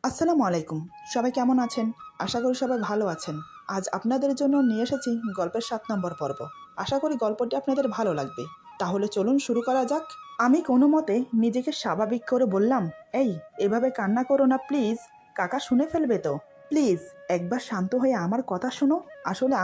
আসসালামু আলাইকুম। সবাই কেমন আছেন? আশা করি সবাই ভালো আছেন। আজ আপনাদের জন্য নিয়ে এসেছি গল্পের ৭ নম্বর পর্ব। আশা করি গল্পটি আপনাদের ভালো লাগবে। তাহলে চলুন শুরু করা যাক। আমি কোনো মতে নিজেকে স্বাভাবিক করে বললাম, এই এভাবে কান্না করো না প্লিজ, কাকা শুনে ফেলবে তো। প্লিজ একবার শান্ত হয়ে আমার কথা শোনো। আসলে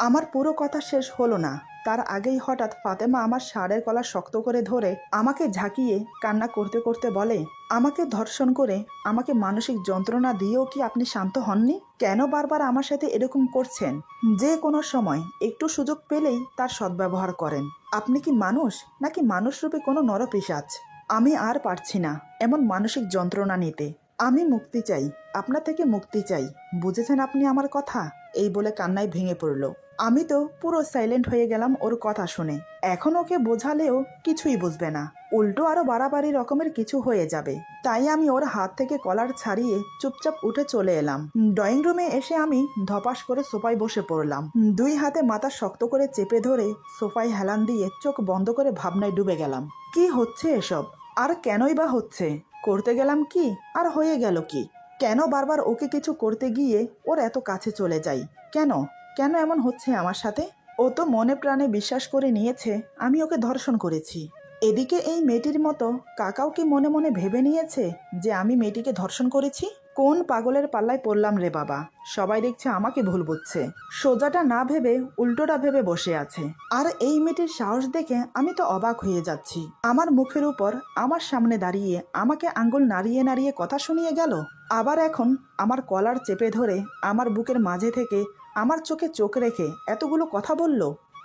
আমার পুরো কথা শেষ হলো না, তার আগেই হঠাৎ ফাতেমা আমার শাড়ির কলার শক্ত করে ধরে আমাকে ঝাঁকিয়ে কান্না করতে করতে বলে, আমাকে ধর্ষণ করে আমাকে মানসিক যন্ত্রণা দিয়েও কি আপনি শান্ত হননি? কেন বারবার আমার সাথে এরকম করছেন? যে কোনো সময় একটু সুযোগ পেলেই তার সদ্ব্যবহার করেন। আপনি কি মানুষ নাকি মানুষরূপী কোনো নরপিশাচ? আমি আর পারছি না এমন মানসিক যন্ত্রণা নিতে। আমি মুক্তি চাই, আপনার থেকে মুক্তি চাই। বুঝেছেন আপনি আমার কথা? এই বলে কান্নায় ভেঙে পড়ল। আমি তো পুরো সাইলেন্ট হয়ে গেলাম ওর কথা শুনে। এখন ওকে বোঝালেও কিছুই বুঝবে না, উল্টো আরো বাড়াবাড়ি রকমের কিছু হয়ে যাবে। তাই আমি ওর হাত থেকে কলার ছাড়িয়ে চুপচাপ উঠে চলে এলাম। ড্রয়িং রুমে এসে আমি ধপাস করে সোফায় বসে পড়লাম। দুই হাতে মাথা শক্ত করে চেপে ধরে সোফায় হেলান দিয়ে চোখ বন্ধ করে ভাবনায় ডুবে গেলাম। কি হচ্ছে এসব? আর কেনই বা হচ্ছে? করতে গেলাম কি আর হয়ে গেল কি? কেন বারবার ওকে কিছু করতে গিয়ে ওর এত কাছে চলে যাই? কেন কেন এমন হচ্ছে আমার সাথে? ও তো মনে প্রাণে বিশ্বাস করে নিয়েছে আমি ওকে ধর্ষণ করেছি। এদিকে এই মেয়েটির মতো কাকাও কি মনে মনে ভেবে নিয়েছে যে আমি মেয়েটিকে ধর্ষণ করেছি? কোন পাগলের পাল্লায় পড়লাম রে বাবা! সবাই দেখছে আমাকে ভুল বুঝছে, সোজাটা না ভেবে উল্টোটা ভেবে বসে আছে। আর এই মেয়েটির সাহস দেখে আমি তো অবাক হয়ে যাচ্ছি। আমার মুখের উপর আমার সামনে দাঁড়িয়ে আমাকে আঙ্গুল নাড়িয়ে নাড়িয়ে কথা শুনিয়ে গেল। আবার এখন আমার কলার চেপে ধরে আমার বুকের মাঝে থেকে আমার চোখে চোখ রেখে এতগুলো কথা বলল,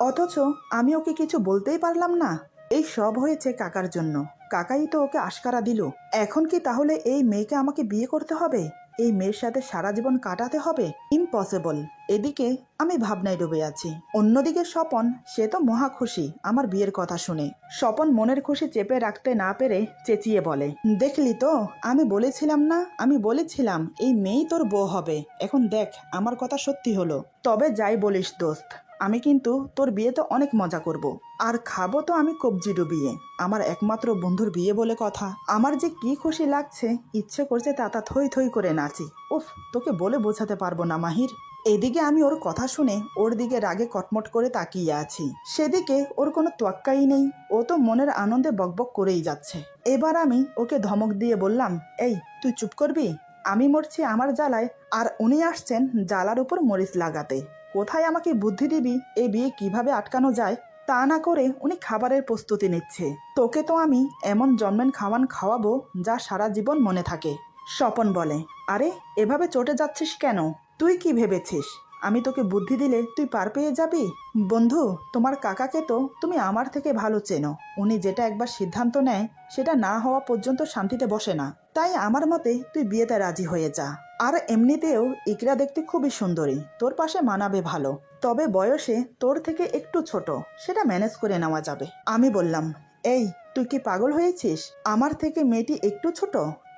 অথচ আমি ওকে কিছু বলতেই পারলাম না। এই সব হয়েছে কাকার জন্য। কাকাই তো ওকে আশকারা দিল। এখন কি তাহলে এই মেয়েকে আমাকে বিয়ে করতে হবে? এই মেয়ের সাথে সারা জীবন কাটাতে হবে? ইম্পসিবল। এদিকে আমি ভাবনায় ডুবে আছি। অন্যদিকে স্বপন, সে তো মহা খুশি আমার বিয়ের কথা শুনে। স্বপন মনের খুশি চেপে রাখতে না পেরে চেঁচিয়ে বলে, দেখলি তো, আমি বলেছিলাম না, আমি বলেছিলাম এই মেয়েই তোর বউ হবে। এখন দেখ আমার কথা সত্যি হলো। তবে যাই বলিস দোস্ত, আমি কিন্তু তোর বিয়েতে অনেক মজা করব। আর খাবো তো আমি কবজি ডুবিয়ে। আমার একমাত্র বন্ধুর বিয়ে বলে কথা। আমার যে কি খুশি লাগছে, ইচ্ছে করছে তাতা থই থই করে নাচি। উফ, তোকে বলে বোঝাতে পারবো না মাহির। এদিকে আমি ওর কথা শুনে ওর দিকে রাগে কটমট করে তাকিয়ে আছি। সেদিকে ওর কোনো তোয়াক্কাই নেই। ও তো মনের আনন্দে বকবক করেই যাচ্ছে। এবার আমি ওকে ধমক দিয়ে বললাম, এই তুই চুপ করবি? আমি মরছি আমার জ্বালায়, আর উনি আসছেন জ্বালার উপর মরিচ লাগাতে। কোথায় আমাকে বুদ্ধি দিবি এই বিয়ে কিভাবে আটকানো যায়? তা না করে উনি খাবারের প্রস্তুতি নিচ্ছে। তোকে তো আমি এমন জন্মেন খাওয়ান খাওয়াবো যা সারা জীবন মনে থাকে। স্বপন বলে, আরে এভাবে চটে যাচ্ছিস কেন? তুই কি ভেবেছিস আমি তোকে বুদ্ধি দিলে তুই পার পেয়ে যাবি? বন্ধু, তোমার কাকাকে তো তুমি আমার থেকে ভালো চেনো। উনি যেটা একবার সিদ্ধান্ত নেয় সেটা না হওয়া পর্যন্ত শান্তিতে বসে না। তাই আমার মতে তুই বিয়েতে রাজি হয়ে যা। আর এমনিতেও ইকরা দেখতে খুবই সুন্দরী, তোর পাশে মানাবে ভালো। তবে বয়সে তোর থেকে একটু ছোট, সেটা ম্যানেজ করে নেওয়া যাবে। আমি বললাম, এই তুই কি পাগল হয়েছিস? আমার থেকে মেয়েটি একটু ছোট?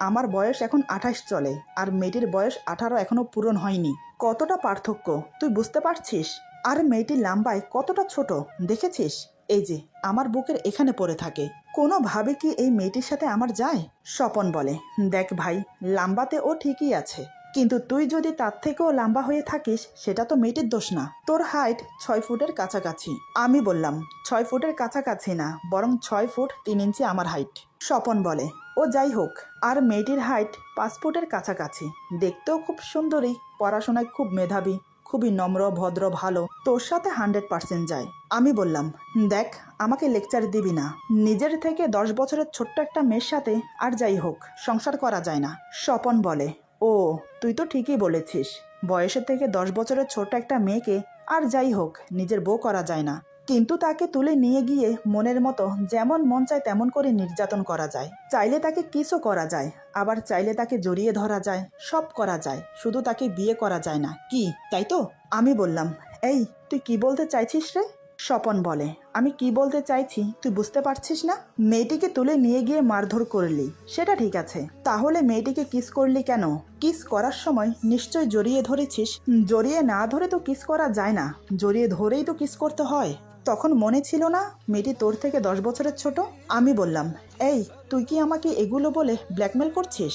আমার বয়স এখন 28 চলে, আর মেয়েটির বয়স 18 এখনো পূরণ হয়নি। কতটা পার্থক্য তুই বুঝতে পারছিস? আর মেয়েটির লাম্বায় কতটা ছোট দেখেছিস? এই যে আমার বুকের এখানে পড়ে থাকে। কোনোভাবে কি এই মেয়েটির সাথে আমার যায়? স্বপন বলে, দেখ ভাই, লাম্বাতে ও ঠিকই আছে, কিন্তু তুই যদি তার থেকেও লম্বা হয়ে থাকিস সেটা তো মেয়েটির দোষ না। তোর হাইট 6 ফুটের কাছাকাছি। আমি বললাম, 6 ফুটের কাছাকাছি না, বরং 6 ফুট 3 ইঞ্চি আমার হাইট। স্বপন বলে, ও যাই হোক, আর মেয়েটির হাইট 5 ফুটের কাছাকাছি। দেখতেও খুব সুন্দরী, পড়াশোনায় খুব মেধাবী, খুবই নম্র ভদ্র, ভালো। তোর সাথে 100% যায়। আমি বললাম, দেখ আমাকে লেকচার দিবি না। নিজের থেকে 10 বছরের ছোট্ট একটা মেয়ের সাথে আর যাই হোক সংসার করা যায় না। স্বপন বলে, ও তুই তো ঠিকই বলেছিস, বয়সের থেকে 10 বছরের ছোট একটা মেয়েকে আর যাই হোক নিজের বউ করা যায় না, কিন্তু তাকে তুলে নিয়ে গিয়ে মনের মতো যেমন মন চায় তেমন করে নির্যাতন করা যায়। চাইলে তাকে কিসও করা যায়, আবার চাইলে তাকে জড়িয়ে ধরা যায়, সব করা যায়, শুধু তাকে বিয়ে করা যায় না, কি তাই তো? আমি বললাম, এই তুই কি বলতে চাইছিস রে? স্বপন বলে, আমি কি বলতে চাইছি তুই বুঝতে পারছিস না? মেয়েটিকে তুলে নিয়ে গিয়ে মারধর করলি, সেটা ঠিক আছে, তাহলে মেয়েটিকে কিস করলি কেন? কিস করার সময় নিশ্চয় জড়িয়ে ধরেছিস। জড়িয়ে না ধরে তো কিস করা যায় না, জড়িয়ে ধরেই তো কিস করতে হয়। তখন মনে ছিল না মেয়েটি তোর থেকে 10 বছরের ছোট? আমি বললাম, এই, তুই কি আমাকে এগুলো বলে ব্ল্যাকমেল করছিস?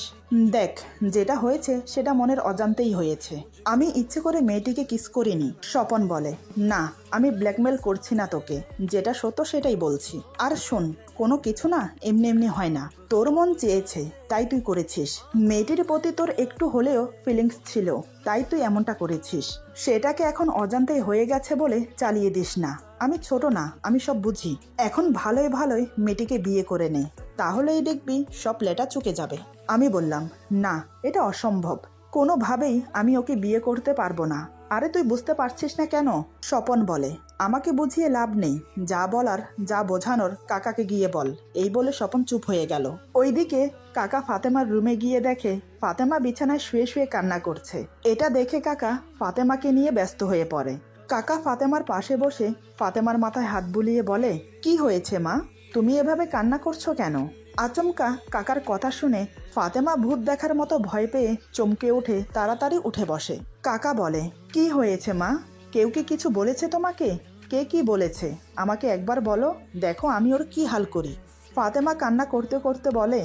দেখ, যেটা হয়েছে সেটা মনের অজান্তেই হয়েছে। আমি ইচ্ছে করে মেয়েটিকে কিস করিনি। স্বপন বলে, না, আমি ব্ল্যাকমেল করছি না তোকে, যেটা সত্য সেটাই বলছি। আর শোন, কোনো কিছু না এমনি এমনি হয় না। তোর মন চেয়েছে তাই তুই করেছিস। মেয়েটির প্রতি তোর একটু হলেও ফিলিংস ছিল, তাই তুই এমনটা করেছিস। সেটাকে এখন অজান্তেই হয়ে গেছে বলে চালিয়ে দিস না। আমি ছোট না, আমি সব বুঝি। এখন ভালোই ভালোই মেয়েটিকে বিয়ে করে নে, তাহলেই দেখবি সব লেটা চুকে যাবে। আমি বললাম, না, এটা অসম্ভব। কোনোভাবেই আমি ওকে বিয়ে করতে পারবো না। আরে তুই বুঝতে পারছিস না কেন? স্বপন বলে, আমাকে বুঝিয়ে লাভ নেই। যা বলার, যা বোঝানোর কাকাকে গিয়ে বল। এই বলে স্বপন চুপ হয়ে গেল। ওইদিকে কাকা ফাতেমার রুমে গিয়ে দেখে ফাতেমা বিছানায় শুয়ে শুয়ে কান্না করছে। এটা দেখে কাকা ফাতেমাকে নিয়ে ব্যস্ত হয়ে পড়ে। কাকা ফাতেমার পাশে বসে ফাতেমার মাথায় হাত বুলিয়ে বলে, কি হয়েছে মা, তুমি এভাবে কান্না করছো কেন? আচমকা কাকার কথা শুনে ফাতেমা ভূত দেখার মতো ভয় পেয়ে চমকে উঠে তাড়াতাড়ি উঠে বসে। কাকা বলে, কি হয়েছে মা? কেউ কি কিছু বলেছে তোমাকে? কে কি বলেছে আমাকে একবার বলো, দেখো আমি ওর কি হাল করি। ফাতেমা কান্না করতে করতে বলে,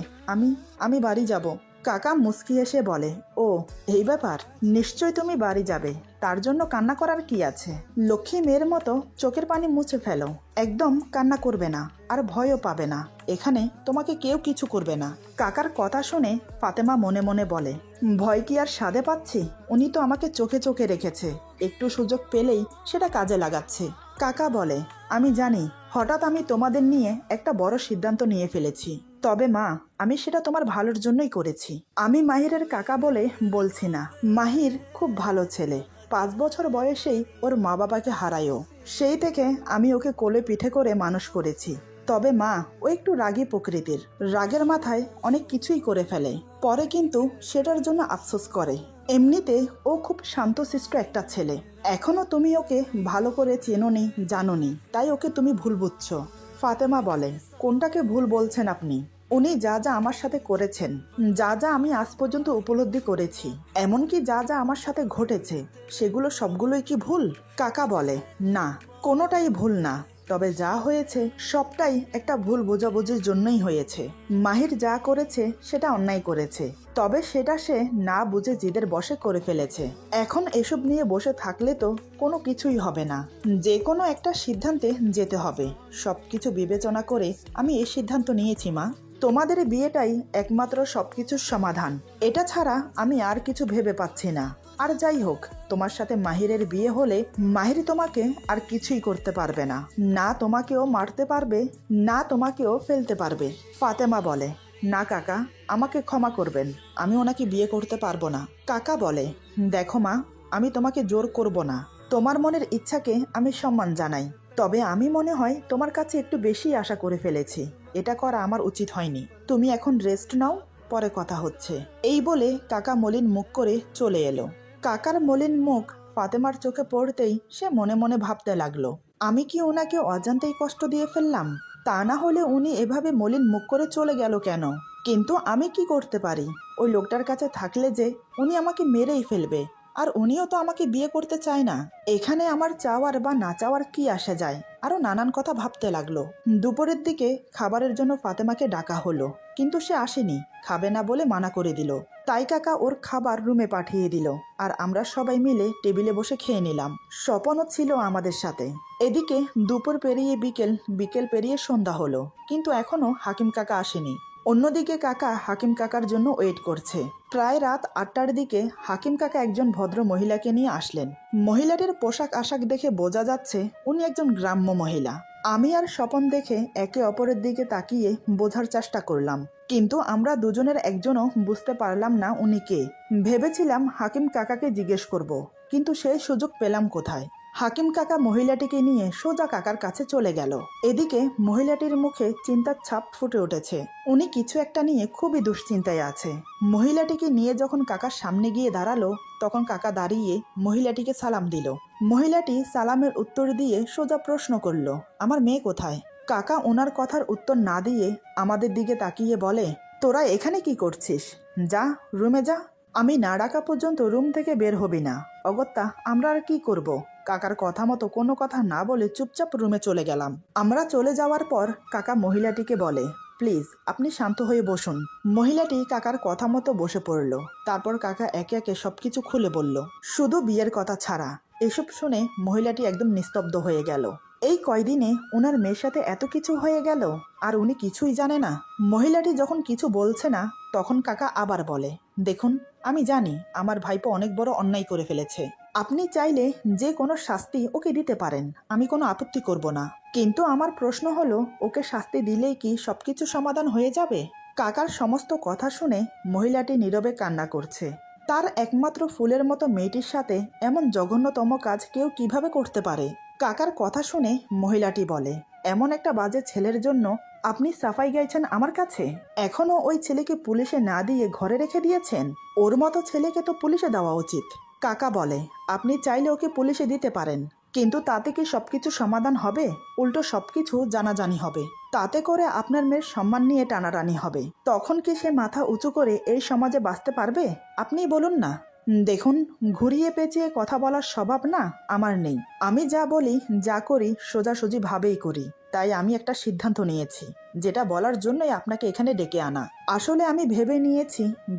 আমি বাড়ি যাব। কাকা মুচকি এসে বলে, ও এই ব্যাপার, নিশ্চয় তুমি বাড়ি যাবে, তার জন্য কান্না করার কি আছে? লক্ষ্মী মেয়ের মতো চোখের পানি মুছে ফেলো, একদম কান্না করবে না, আর ভয়ও পাবে না। এখানে তোমাকে কেউ কিছু করবে না। কাকার কথা শুনে ফাতেমা মনে মনে বলে, ভয় কি আর সাধে পাচ্ছি? উনি তো আমাকে চোখে চোখে রেখেছে, একটু সুযোগ পেলেই সেটা কাজে লাগাচ্ছে। কাকা বলে, আমি জানি হঠাৎ আমি তোমাদের নিয়ে একটা বড় সিদ্ধান্ত নিয়ে ফেলেছি, তবে মা, আমি সেটা তোমার ভালোর জন্যই করেছি। আমি মাহিরের কাকা বলে বলছি না। মাহির খুব ভালো ছেলে, 5 বছর বয়সেই ওর মা বাবাকে হারায়ও। সেই থেকে আমি ওকে কোলে পিঠে করে মানুষ করেছি। তবে মা, ও একটু রাগী প্রকৃতির, রাগের মাথায় অনেক কিছুই করে ফেলে, পরে কিন্তু সেটার জন্য আফসোস করে। এমনিতে ও খুব শান্তশিষ্ট একটা ছেলে। এখনো তুমি ওকে ভালো করে চেনোনি, জানোনি, তাই ওকে তুমি ভুল বুঝছো। ফাতেমা বলে, কোনটাকে ভুল বলছেন আপনি? উনি যা যা আমার সাথে করেছেন, যা যা আমি আজ পর্যন্ত উপলব্ধি করেছি, এমনকি যা যা আমার সাথে ঘটেছে, সেগুলো সবগুলোই কি ভুল? কাকা বলে, না, কোনোটাই ভুল না। তবে যা হয়েছে সবটাই একটা ভুল বোঝাবুঝির জন্যই হয়েছে। মাহির যা করেছে সেটা অন্যায় করেছে, তবে সেটা সে না বুঝে জিদের বশে করে ফেলেছে। এখন এসব নিয়ে বসে থাকলে তো কোনো কিছুই হবে না, যে কোনো একটা সিদ্ধান্তে যেতে হবে। সবকিছু বিবেচনা করে আমি এই সিদ্ধান্ত নিয়েছি মা, তোমাদের বিয়েটাই একমাত্র সবকিছুর সমাধান। এটা ছাড়া আমি আর কিছু ভেবে পাচ্ছি না। আর যাই হোক, তোমার সাথে মাহিরের বিয়ে হলে মাহির তোমাকে আর কিছুই করতে পারবে না, না তোমাকেও মারতে পারবে, না তোমাকেও ফেলতে পারবে। ফাতেমা বলে, না কাকা, আমাকে ক্ষমা করবেন, আমি ওনাকে বিয়ে করতে পারবো না। কাকা বলে, দেখো মা, আমি তোমাকে জোর করব না, তোমার মনের ইচ্ছাকে আমি সম্মান জানাই, তবে আমি মনে হয় তোমার কাছে একটু বেশি আশা করে ফেলেছি। এটা করা আমার উচিত হয়নি। তুমি এখন রেস্ট নাও, পরে কথা হচ্ছে। এই বলে কাকা মলিন মুখ করে চলে এলো। কাকার মলিন মুখ ফাতেমার চোখে পড়তেই সে মনে মনে ভাবতে লাগলো, আমি কি ওনাকে অজান্তেই কষ্ট দিয়ে ফেললাম? তা না হলে উনি এভাবে মলিন মুখ করে চলে গেল কেন? কিন্তু আমি কি করতে পারি? ওই লোকটার কাছে থাকলে যে উনি আমাকে মেরেই ফেলবে, আর উনিও তো আমাকে বিয়ে করতে চায় না। এখানে আমার চাওয়ার বা না চাওয়ার কি আসে যায়? আরো নানান কথা ভাবতে লাগলো। দুপুরের দিকে খাবারের জন্য ফাতেমাকে ডাকা হলো, কিন্তু সে আসেনি, খাবে না বলে মানা করে দিল। তাই কাকা ওর খাবার রুমে পাঠিয়ে দিল, আর আমরা সবাই মিলে টেবিলে বসে খেয়ে নিলাম। স্বপনও ছিল আমাদের সাথে। এদিকে দুপুর পেরিয়ে বিকেল, বিকেল পেরিয়ে সন্ধ্যা হলো, কিন্তু এখনো হাকিম কাকা আসেনি। অন্যদিকে কাকা হাকিম কাকার জন্য ওয়েট করছে। প্রায় রাত 8টার দিকে হাকিম কাকা একজন ভদ্র মহিলাকে নিয়ে আসলেন। মহিলাটির পোশাক আশাক দেখে বোঝা যাচ্ছে উনি একজন গ্রাম্য মহিলা। আমি আর স্বপন দেখে একে অপরের দিকে তাকিয়ে বোঝার চেষ্টা করলাম, কিন্তু আমরা দুজনের একজনও বুঝতে পারলাম না উনি কে। ভেবেছিলাম হাকিম কাকাকে জিজ্ঞেস করব, কিন্তু সেই সুযোগ পেলাম কোথায়? হাকিম কাকা মহিলাটিকে নিয়ে সোজা কাকার কাছে চলে গেল। এদিকে মহিলাটির মুখে চিন্তার ছাপ ফুটে উঠেছে, উনি কিছু একটা নিয়ে খুবই দুশ্চিন্তায় আছে। মহিলাটিকে নিয়ে যখন কাকার সামনে গিয়ে দাঁড়ালো, তখন কাকা দাঁড়িয়ে মহিলাটিকে সালাম দিল। মহিলাটি সালামের উত্তর দিয়ে সোজা প্রশ্ন করলো, আমার মেয়ে কোথায়? কাকা ওনার কথার উত্তর না দিয়ে আমাদের দিকে তাকিয়ে বলে, তোরা এখানে কি করছিস? যা, রুমে যা। আমি না ডাকা পর্যন্ত রুম থেকে বের হবি না। অগত্যা আমরা আর কি করব? কাকার কথা মতো কোনো কথা না বলে চুপচাপ রুমে চলে গেলাম। আমরা চলে যাওয়ার পর কাকা মহিলাটিকে বলে, প্লিজ আপনি শান্ত হয়ে বসুন। মহিলাটি কাকার কথা মতো বসে পড়ল। তারপর কাকা একে একে সবকিছু খুলে বলল, শুধু বিয়ের কথা ছাড়া। এসব শুনে মহিলাটি একদম নিস্তব্ধ হয়ে গেল। এই কয়দিনে ওনার মেয়ের সাথে এত কিছু হয়ে গেল আর উনি কিছুই জানে না। মহিলাটি যখন কিছু বলছে না তখন কাকা আবার বলে, দেখুন আমি জানি আমার ভাইপো অনেক বড় অন্যায় করে ফেলেছে। আপনি চাইলে যে কোনো শাস্তি ওকে দিতে পারেন, আমি কোনো আপত্তি করব না। কিন্তু আমার প্রশ্ন হলো, ওকে শাস্তি দিলেই কি সবকিছু সমাধান হয়ে যাবে? কাকার সমস্ত কথা শুনে মহিলাটি নীরবে কান্না করছে। তার একমাত্র ফুলের মতো মেয়েটির সাথে এমন জঘন্যতম কাজ কেউ কিভাবে করতে পারে? কাকার কথা শুনে মহিলাটি বলে, এমন একটা বাজে ছেলের জন্য আপনি সাফাই গাইছেন আমার কাছে? এখনো ওই ছেলেকে পুলিশে না দিয়ে ঘরে রেখে দিয়েছেন? ওর মতো ছেলেকে তো পুলিশে দেওয়া উচিত। কাকা বলে, আপনি চাইলে ওকে পুলিশে দিতে পারেন, কিন্তু তাতে কি সবকিছু সমাধান হবে? উল্টো সবকিছু জানাজানি হবে। তাতে করে আপনার মেয়ের সম্মান নিয়ে টানাটানি হবে। তখন কি সে মাথা উঁচু করে এই সমাজে বাঁচতে পারবে? আপনিই বলুন না। দেখুন, ঘুরিয়ে পেঁচিয়ে কথা বলার স্বভাব না আমার নেই। আমি যা বলি যা করি সোজাসুজি ভাবেই করি। তাই আমি একটা সিদ্ধান্ত নিয়েছি, যেটা বলার জন্যই আপনাকে এখানে ডেকে আনা। আসলে আমি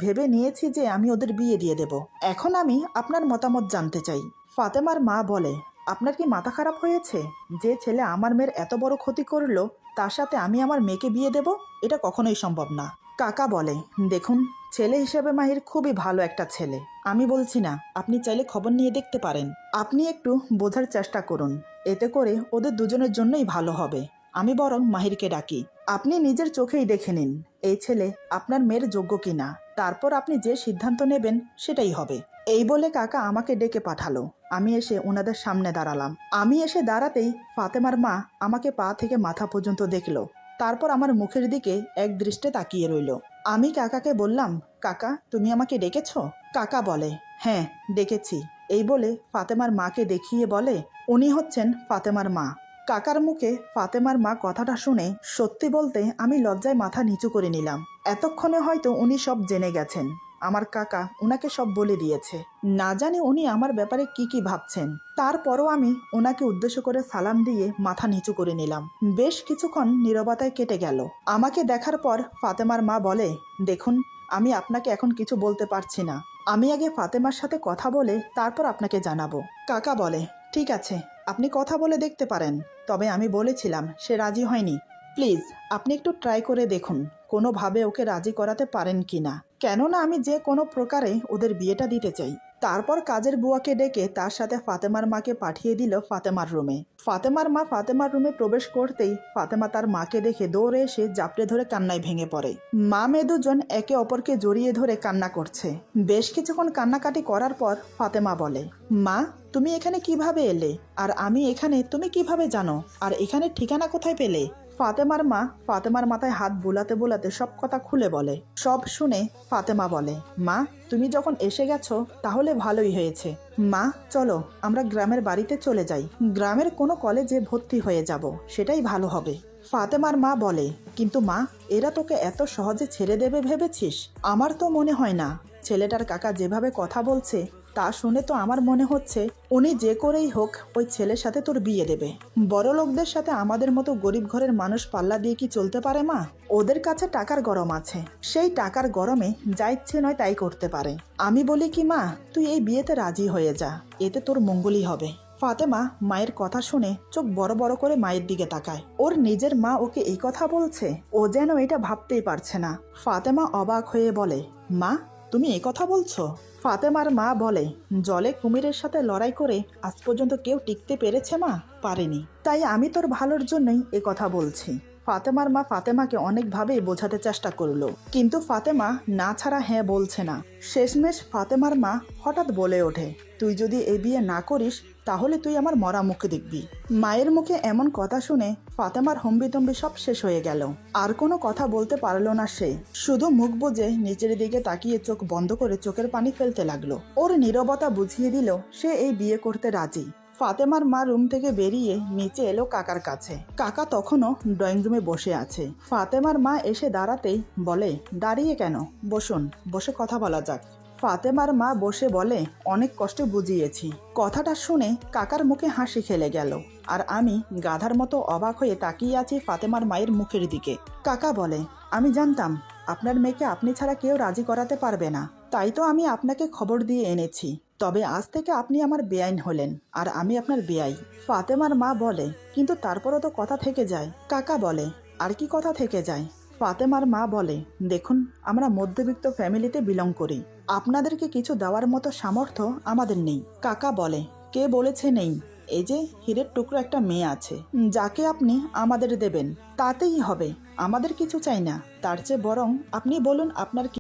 ভেবে নিয়েছি যে আমি ওদের বিয়ে দিয়ে দেব। এখন আমি আপনার মতামত জানতে চাই। ফাতেমার মা বলে, আপনার কি মাথা খারাপ হয়েছে? যে ছেলে আমার মেয়ের এত বড় ক্ষতি করলো তার সাথে আমি আমার মেয়েকে বিয়ে দেব? এটা কখনোই সম্ভব না। কাকা বলে, দেখুন, ছেলে হিসেবে মাহির খুবই ভালো একটা ছেলে। আমি বলছি না, আপনি চাইলে খবর নিয়ে দেখতে পারেন। আপনি একটু বোঝার চেষ্টা করুন, এতে করে ওদের দুজনের জন্যই ভালো হবে। আমি বরং মাহিরকে ডাকি। আপনি নিজের চোখেই দেখে নিন এই ছেলে আপনার মেয়ের যোগ্য কিনা। তারপর আপনি যে সিদ্ধান্ত নেবেন সেটাই হবে। এই বলে কাকা আমাকে ডেকে পাঠালো। আমি এসে ওনাদের সামনে দাঁড়ালাম। আমি এসে দাঁড়াতেই ফাতেমার মা আমাকে পা থেকে মাথা পর্যন্ত দেখলো। তারপর আমার মুখের দিকে এক দৃষ্টে তাকিয়ে রইল। আমি কাকাকে বললাম, কাকা তুমি আমাকে ডেকেছো? কাকা বলে, হ্যাঁ ডেকেছি। এই বলে ফাতেমার মাকে দেখিয়ে বলে, উনি হচ্ছেন ফাতেমার মা। কাকার মুখে ফাতেমার মা কথাটা শুনে সত্যি বলতে আমি লজ্জায় মাথা নিচু করে নিলাম। এতক্ষণে হয়তো উনি সব জেনে গেছেন। আমার কাকা উনাকে সব বলে দিয়েছে। না জানি উনি আমার ব্যাপারে কি কি ভাবছেন। তারপরও আমি ওনাকে উদ্দেশ্য করে সালাম দিয়ে মাথা নিচু করে নিলাম। বেশ কিছুক্ষণ নীরবতায় কেটে গেল। আমাকে দেখার পর ফাতেমার মা বলে, দেখুন, আমি আপনাকে এখন কিছু বলতে পারছি না। আমি আগে ফাতেমার সাথে কথা বলে তারপর আপনাকে জানাবো। কাকা বলে, ঠিক আছে, আপনি কথা বলে দেখতে পারেন। তবে আমি বলেছিলাম সে রাজি হয়নি। প্লিজ আপনি একটু ট্রাই করে দেখুন কোনোভাবে ওকে রাজি করাতে পারেন কি না। কেননা আমি যে কোনো প্রকারে ওদের বিয়েটা দিতে চাই। তারপর কাজের বুয়াকে ডেকে তার সাথে ফাতেমার মাকে পাঠিয়ে দিল ফাতেমার রুমে। ফাতেমার মা ফাতেমার রুমে প্রবেশ করতেই ফাতেমা তার মাকে দেখে দৌড়ে এসে জাপটে ধরে কান্নায় ভেঙে পড়ে। মা মেয়ে দুজন একে অপরকে জড়িয়ে ধরে কান্না করছে। বেশ কিছুক্ষণ কান্নাকাটি করার পর ফাতেমা বলে, মা তুমি এখানে কিভাবে এলে? আর আমি এখানে তুমি কিভাবে জানো? আর এখানে ঠিকানা কোথায় পেলে? ফাতেমার মা ফাতেমার মাথায় হাত বুলাতে বুলাতে সব কথা খুলে বলে। সব শুনে ফাতেমা বলে, মা তুমি যখন এসে গেছো তাহলে ভালোই হয়েছে। মা চলো আমরা গ্রামের বাড়িতে চলে যাই। গ্রামের কোনো কলেজে ভর্তি হয়ে যাব, সেটাই ভালো হবে। ফাতেমার মা বলে, কিন্তু মা এরা তোকে এত সহজে ছেড়ে দেবে ভেবেছিস? আমার তো মনে হয় না। ছেলেটার কাকা যেভাবে কথা বলছে তা শুনে তো আমার মনে হচ্ছে উনি যে করেই হোক ওই ছেলের সাথে তোর বিয়ে দেবে। বড় লোকদের সাথে আমাদের মতো গরিব ঘরের মানুষ পাল্লা দিয়ে কি চলতে পারে মা? ওদের কাছে টাকার গরম আছে, সেই টাকার গরমে যা ইচ্ছে নয় তাই করতে পারে। আমি বলি কি মা, তুই এই বিয়েতে রাজি হয়ে যা, এতে তোর মঙ্গলই হবে। ফাতেমা মায়ের কথা শুনে চোখ বড় বড় করে মায়ের দিকে তাকায়। ওর নিজের মা ওকে এই কথা বলছে, ও যেন এটা ভাবতেই পারছে না। ফাতেমা অবাক হয়ে বলে, মা তুমি এই কথা বলছো? ফাতেমার মা বলে, জলে কুমিরের সাথে লড়াই করে আজ পর্যন্ত কেউ টিকতে পেরেছে মা? পারেনি। তাই আমি তোর ভালোর জন্যই এ কথা বলছি। ফাতেমার মা ফাতেমাকে অনেকভাবেই বোঝাতে চেষ্টা করলো, কিন্তু ফাতেমা না ছাড়া হ্যাঁ বলছে না। শেষমেশ ফাতেমার মা হঠাৎ বলে ওঠে, তুই যদি এই বিয়ে না করিস তাহলে তুই আমার মরা মুখে দেখবি। মায়ের মুখে এমন কথা শুনে ফাতেমার হম্বিতম্বি সব শেষ হয়ে গেল। আর কোনো কথা বলতে পারলো না সে, শুধু মুখ বুজে নিচের দিকে তাকিয়ে চোখ বন্ধ করে চোখের পানি ফেলতে লাগলো। ওর নীরবতা বুঝিয়ে দিল সে এই বিয়ে করতে রাজি। ফাতেমার মা রুম থেকে বেরিয়ে নিচে এলো কাকার কাছে। কাকা তখনও ড্রয়িং রুমে বসে আছে। ফাতেমার মা এসে দাঁড়াতেই বলে, দাঁড়িয়ে কেন? বসুন, বসে কথা বলা যাক। ফাতেমার মা বসে বলে, অনেক কষ্টে বুঝিয়েছি। কথাটা শুনে কাকার মুখে হাসি খেলে গেল, আর আমি গাধার মতো অবাক হয়ে তাকিয়ে আছি ফাতেমার মায়ের মুখের দিকে। কাকা বলে, আমি জানতাম আপনার মেয়েকে আপনি ছাড়া কেউ রাজি করাতে পারবে না, তাই তো আমি আপনাকে খবর দিয়ে এনেছি। তবে আজ থেকে আপনি আমার বেআইন হলেন, আর আমি আপনার বেআই। ফাতেমার মা বলে, কিন্তু তারপরও তো কথা থেকে যায়। কাকা বলে, আর কি কথা থেকে যায়? ফাতেমার মা বলে, দেখুন, আমরা মধ্যবিত্ত ফ্যামিলিতে বিলং করি, আপনাদেরকে কিছু দেওয়ার মতো সামর্থ্য আমাদের নেই। কাকা বলে, কে বলেছে নেই? এই যে হীরের টুকরো একটা মেয়ে আছে, যাকে আপনি আমাদের দেবেন, তাতেই হবে। আমাদের কিছু চাই না। তার চেয়ে বরং আপনি বলুন আপনার